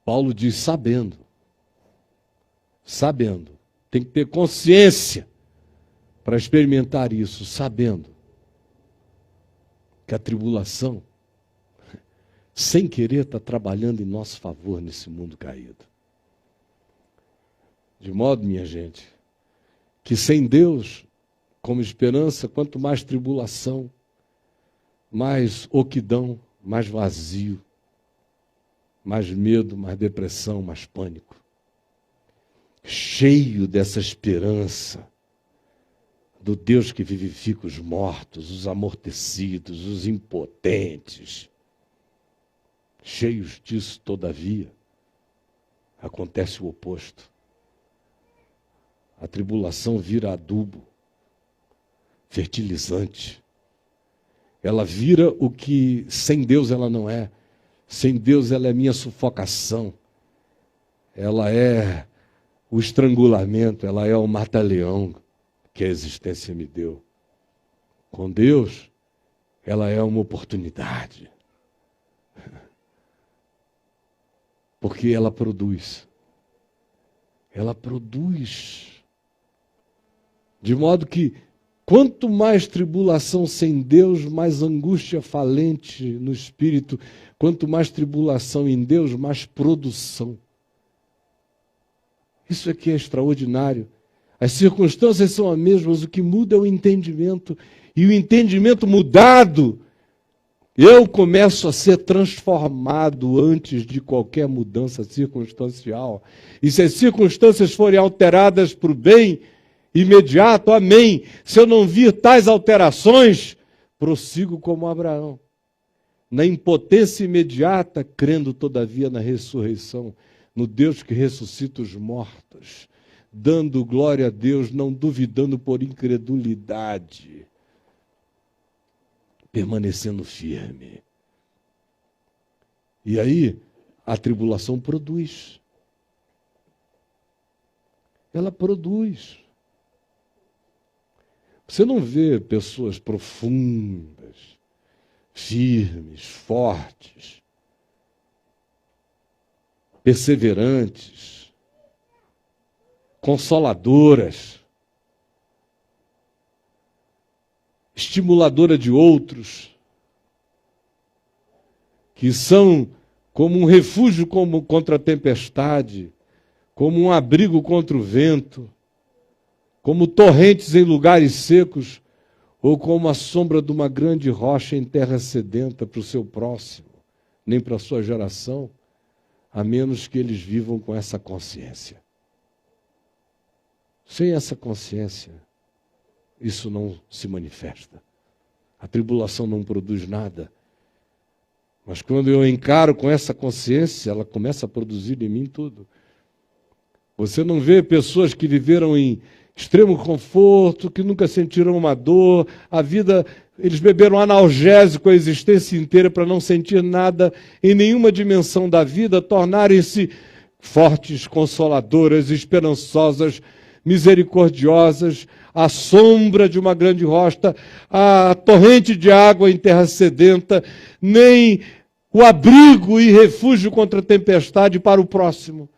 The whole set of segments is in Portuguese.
Paulo diz sabendo. Sabendo. Tem que ter consciência para experimentar isso, sabendo que a tribulação, sem querer, está trabalhando em nosso favor nesse mundo caído. De modo, minha gente, que sem Deus como esperança, quanto mais tribulação, mais oquidão, mais vazio, mais medo, mais depressão, mais pânico. Cheio dessa esperança do Deus que vivifica os mortos, os amortecidos, os impotentes. Cheios disso, todavia, acontece o oposto. A tribulação vira adubo, fertilizante. Ela vira o que sem Deus ela não é. Sem Deus ela é minha sufocação. Ela é o estrangulamento, ela é o mata-leão que a existência me deu. Com Deus, ela é uma oportunidade. Porque ela produz. Ela produz. De modo que, quanto mais tribulação sem Deus, mais angústia falente no espírito. Quanto mais tribulação em Deus, mais produção. Isso aqui é extraordinário. As circunstâncias são as mesmas, o que muda é o entendimento. E o entendimento mudado, eu começo a ser transformado antes de qualquer mudança circunstancial. E se as circunstâncias forem alteradas para o bem imediato, amém. Se eu não vir tais alterações, prossigo como Abraão. Na impotência imediata, crendo todavia na ressurreição, no Deus que ressuscita os mortos, dando glória a Deus, não duvidando por incredulidade, permanecendo firme. E aí, a tribulação produz. Ela produz. Você não vê pessoas profundas, firmes, fortes, perseverantes, consoladoras, estimuladora de outros, que são como um refúgio contra a tempestade, como um abrigo contra o vento, como torrentes em lugares secos, ou como a sombra de uma grande rocha em terra sedenta para o seu próximo, nem para a sua geração, a menos que eles vivam com essa consciência. Sem essa consciência, isso não se manifesta. A tribulação não produz nada. Mas quando eu encaro com essa consciência, ela começa a produzir em mim tudo. Você não vê pessoas que viveram em extremo conforto, que nunca sentiram uma dor, a vida, eles beberam analgésico a existência inteira para não sentir nada em nenhuma dimensão da vida, tornarem-se fortes, consoladoras, esperançosas, misericordiosas, à sombra de uma grande rocha, a torrente de água em terra sedenta, nem o abrigo e refúgio contra a tempestade para o próximo.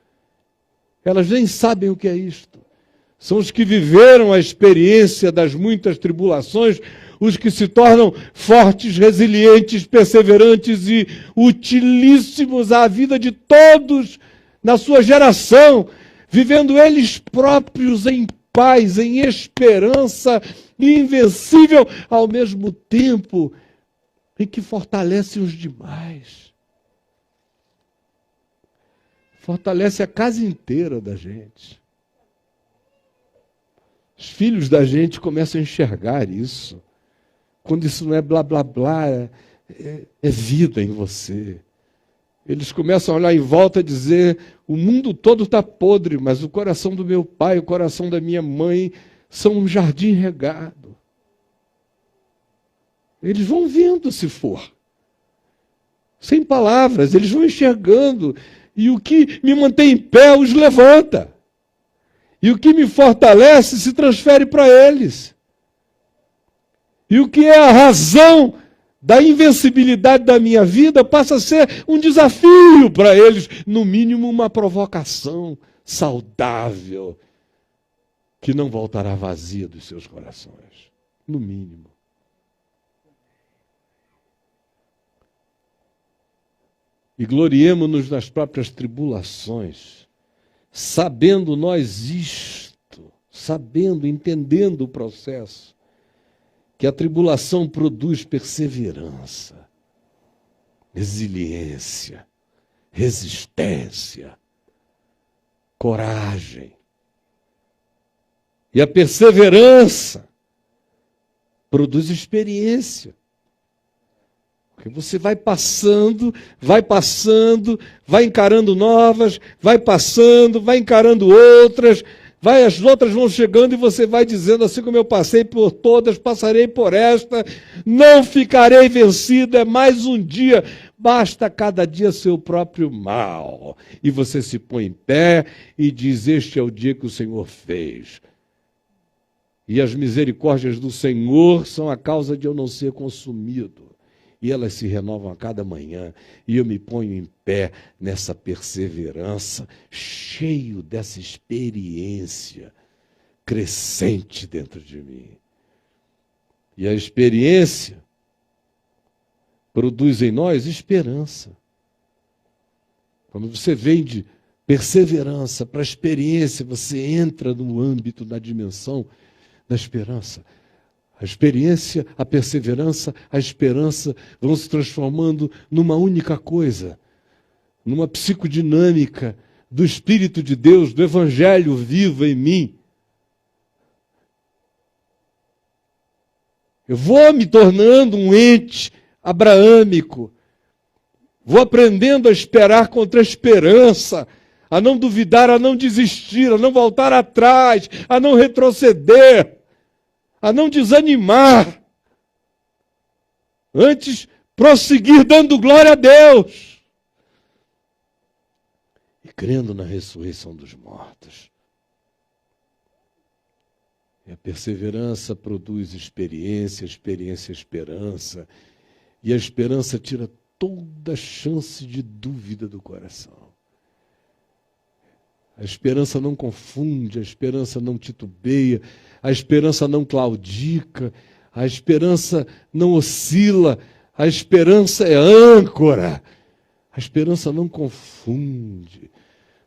Elas nem sabem o que é isto. São os que viveram a experiência das muitas tribulações, os que se tornam fortes, resilientes, perseverantes e utilíssimos à vida de todos na sua geração, vivendo eles próprios em paz, em esperança invencível, ao mesmo tempo em que fortalece os demais. Fortalece a casa inteira da gente. Os filhos da gente começam a enxergar isso. Quando isso não é blá, blá, blá, é vida em você. Eles começam a olhar em volta e dizer, o mundo todo está podre, mas o coração do meu pai, o coração da minha mãe, são um jardim regado. Eles vão vendo se for. Sem palavras, eles vão enxergando. E o que me mantém em pé os levanta. E o que me fortalece se transfere para eles. E o que é a razão da invencibilidade da minha vida passa a ser um desafio para eles, no mínimo uma provocação saudável, que não voltará vazia dos seus corações, no mínimo. E gloriemo-nos nas próprias tribulações, sabendo nós isto, sabendo, entendendo o processo, que a tribulação produz perseverança, resiliência, resistência, coragem. E a perseverança produz experiência. Porque você vai passando, vai encarando novas, vai passando, vai encarando outras, as outras vão chegando e você vai dizendo, assim como eu passei por todas, passarei por esta, não ficarei vencido, é mais um dia, basta cada dia seu próprio mal. E você se põe em pé e diz, este é o dia que o Senhor fez. E as misericórdias do Senhor são a causa de eu não ser consumido. E elas se renovam a cada manhã, e eu me ponho em pé nessa perseverança, cheio dessa experiência crescente dentro de mim. E a experiência produz em nós esperança. Quando você vem de perseverança para a experiência, você entra no âmbito da dimensão da esperança. A experiência, a perseverança, a esperança vão se transformando numa única coisa, numa psicodinâmica do Espírito de Deus, do Evangelho vivo em mim. Eu vou me tornando um ente abraâmico, vou aprendendo a esperar contra a esperança, a não duvidar, a não desistir, a não voltar atrás, a não retroceder, a não desanimar, antes prosseguir dando glória a Deus e crendo na ressurreição dos mortos. E a perseverança produz experiência, experiência, esperança, e a esperança tira toda chance de dúvida do coração. A esperança não confunde, a esperança não titubeia, a esperança não claudica, a esperança não oscila, a esperança é âncora, a esperança não confunde,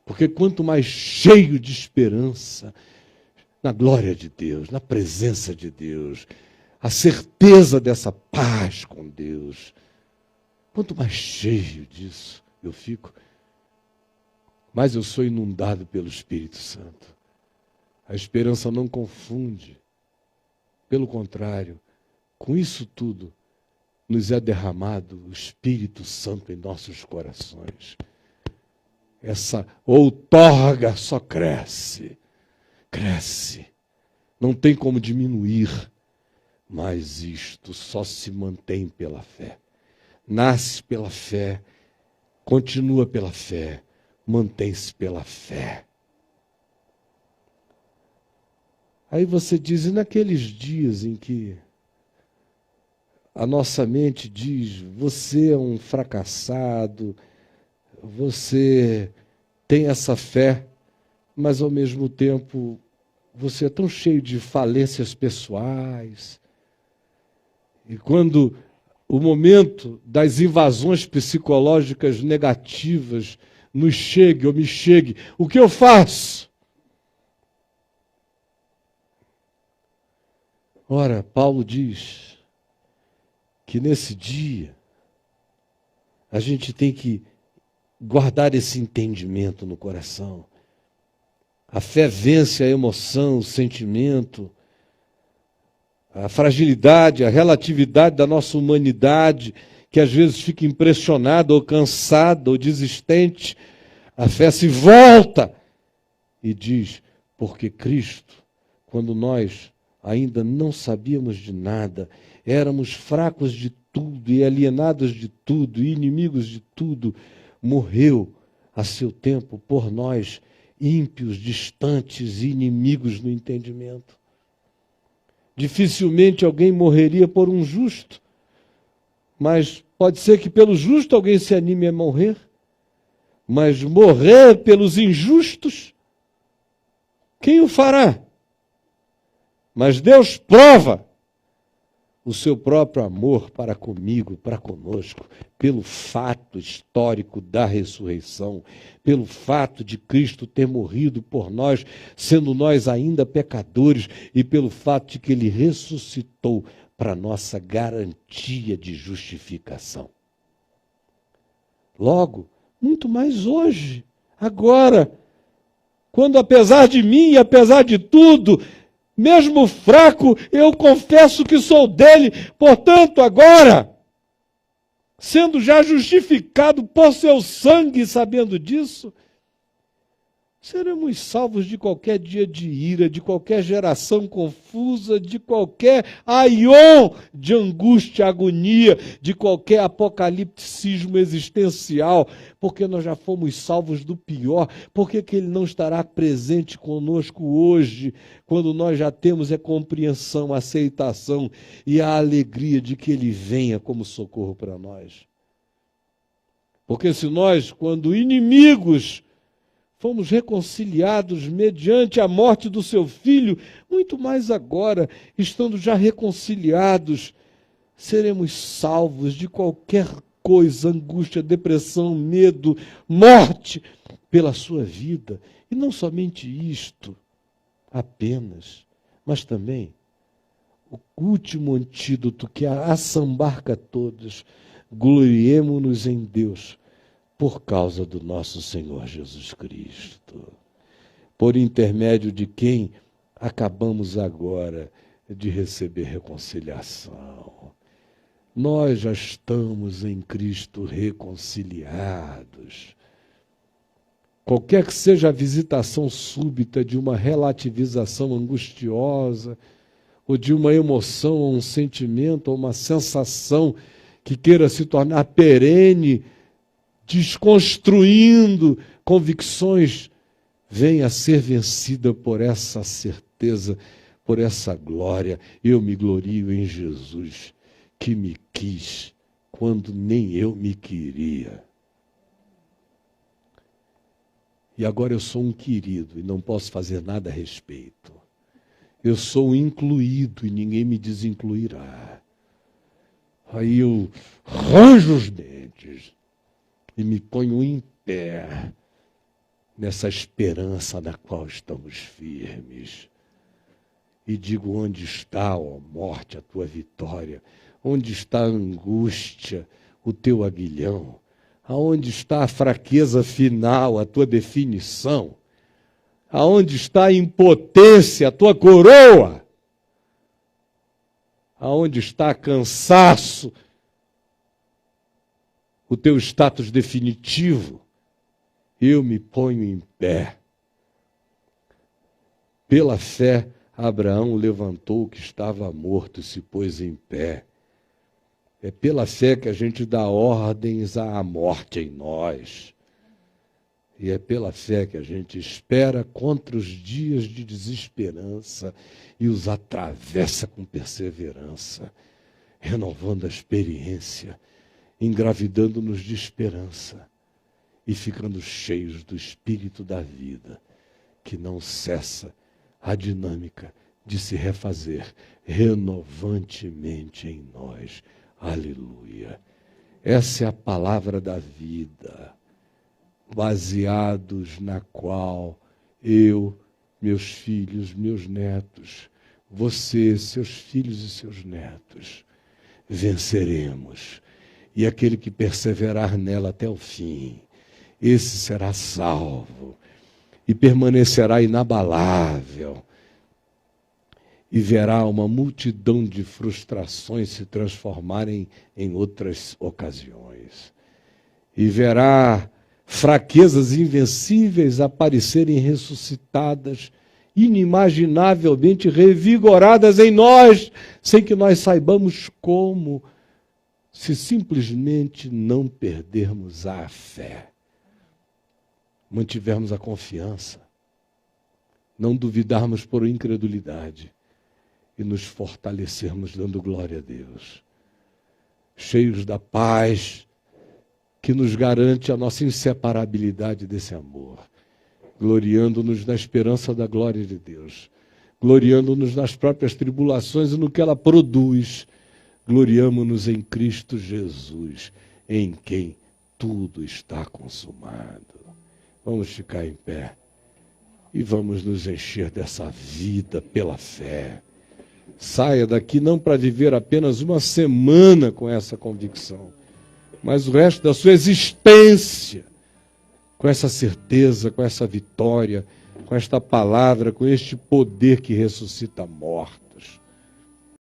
porque quanto mais cheio de esperança, na glória de Deus, na presença de Deus, a certeza dessa paz com Deus, quanto mais cheio disso eu fico, mais eu sou inundado pelo Espírito Santo. A esperança não confunde. Pelo contrário, com isso tudo, nos é derramado o Espírito Santo em nossos corações. Essa outorga só cresce, cresce. Não tem como diminuir, mas isto só se mantém pela fé. Nasce pela fé, continua pela fé, mantém-se pela fé. Aí você diz, e naqueles dias em que a nossa mente diz, você é um fracassado, você tem essa fé, mas ao mesmo tempo você é tão cheio de falências pessoais. E quando o momento das invasões psicológicas negativas nos chegue ou me chegue, o que eu faço? Ora, Paulo diz que nesse dia a gente tem que guardar esse entendimento no coração. A fé vence a emoção, o sentimento, a fragilidade, a relatividade da nossa humanidade, que às vezes fica impressionada ou cansada ou desistente. A fé se volta e diz, porque Cristo, quando nós ainda não sabíamos de nada, éramos fracos de tudo e alienados de tudo e inimigos de tudo, morreu a seu tempo por nós, ímpios, distantes e inimigos no entendimento. Dificilmente alguém morreria por um justo, Mas pode ser que pelo justo alguém se anime a morrer, mas morrer pelos injustos, quem o fará? Mas Deus prova o seu próprio amor para comigo, para conosco, pelo fato histórico da ressurreição, pelo fato de Cristo ter morrido por nós, sendo nós ainda pecadores, e pelo fato de que Ele ressuscitou para nossa garantia de justificação. Logo, muito mais hoje, agora, quando apesar de mim e apesar de tudo, mesmo fraco, eu confesso que sou dele. Portanto, agora, sendo já justificado por seu sangue, sabendo disso, seremos salvos de qualquer dia de ira, de qualquer geração confusa, de qualquer aion de angústia, agonia, de qualquer apocalipticismo existencial, porque nós já fomos salvos do pior. Por que Ele não estará presente conosco hoje, quando nós já temos a compreensão, a aceitação e a alegria de que Ele venha como socorro para nós? Porque se nós, quando inimigos, fomos reconciliados mediante a morte do seu Filho, muito mais agora, estando já reconciliados, seremos salvos de qualquer coisa, angústia, depressão, medo, morte, pela sua vida. E não somente isto, apenas, mas também o último antídoto que assambarca todos: gloriemo-nos em Deus, por causa do nosso Senhor Jesus Cristo, por intermédio de quem acabamos agora de receber reconciliação. Nós já estamos em Cristo reconciliados. Qualquer que seja a visitação súbita de uma relativização angustiosa, ou de uma emoção, ou um sentimento, ou uma sensação que queira se tornar perene, desconstruindo convicções, venha a ser vencida por essa certeza, por essa glória. Eu me glorio em Jesus, que me quis quando nem eu me queria. E agora eu sou um querido e não posso fazer nada a respeito. Eu sou incluído e ninguém me desincluirá. Aí eu ranjo os dentes e me ponho em pé nessa esperança na qual estamos firmes. E digo: onde está, ó morte, a tua vitória? Onde está a angústia, o teu aguilhão? Aonde está a fraqueza final, a tua definição? Aonde está a impotência, a tua coroa? Aonde está cansaço, o teu status definitivo? Eu me ponho em pé. Pela fé, Abraão levantou o que estava morto e se pôs em pé. É pela fé que a gente dá ordens à morte em nós. E é pela fé que a gente espera contra os dias de desesperança e os atravessa com perseverança, renovando a experiência, engravidando-nos de esperança e ficando cheios do Espírito da vida, que não cessa a dinâmica de se refazer renovantemente em nós. Aleluia! Essa é a palavra da vida, baseados na qual eu, meus filhos, meus netos, você, seus filhos e seus netos, venceremos. E aquele que perseverar nela até o fim, esse será salvo e permanecerá inabalável. E verá uma multidão de frustrações se transformarem em outras ocasiões. E verá fraquezas invencíveis aparecerem ressuscitadas, inimaginavelmente revigoradas em nós, sem que nós saibamos como, se simplesmente não perdermos a fé, mantivermos a confiança, não duvidarmos por incredulidade e nos fortalecermos dando glória a Deus. cheios da paz que nos garante a nossa inseparabilidade desse amor, gloriando-nos na esperança da glória de Deus, gloriando-nos nas próprias tribulações e no que ela produz. Gloriamo-nos em Cristo Jesus, em quem tudo está consumado. Vamos ficar em pé e vamos nos encher dessa vida pela fé. Saia daqui não para viver apenas uma semana com essa convicção, mas o resto da sua existência, com essa certeza, com essa vitória, com esta palavra, com este poder que ressuscita mortos.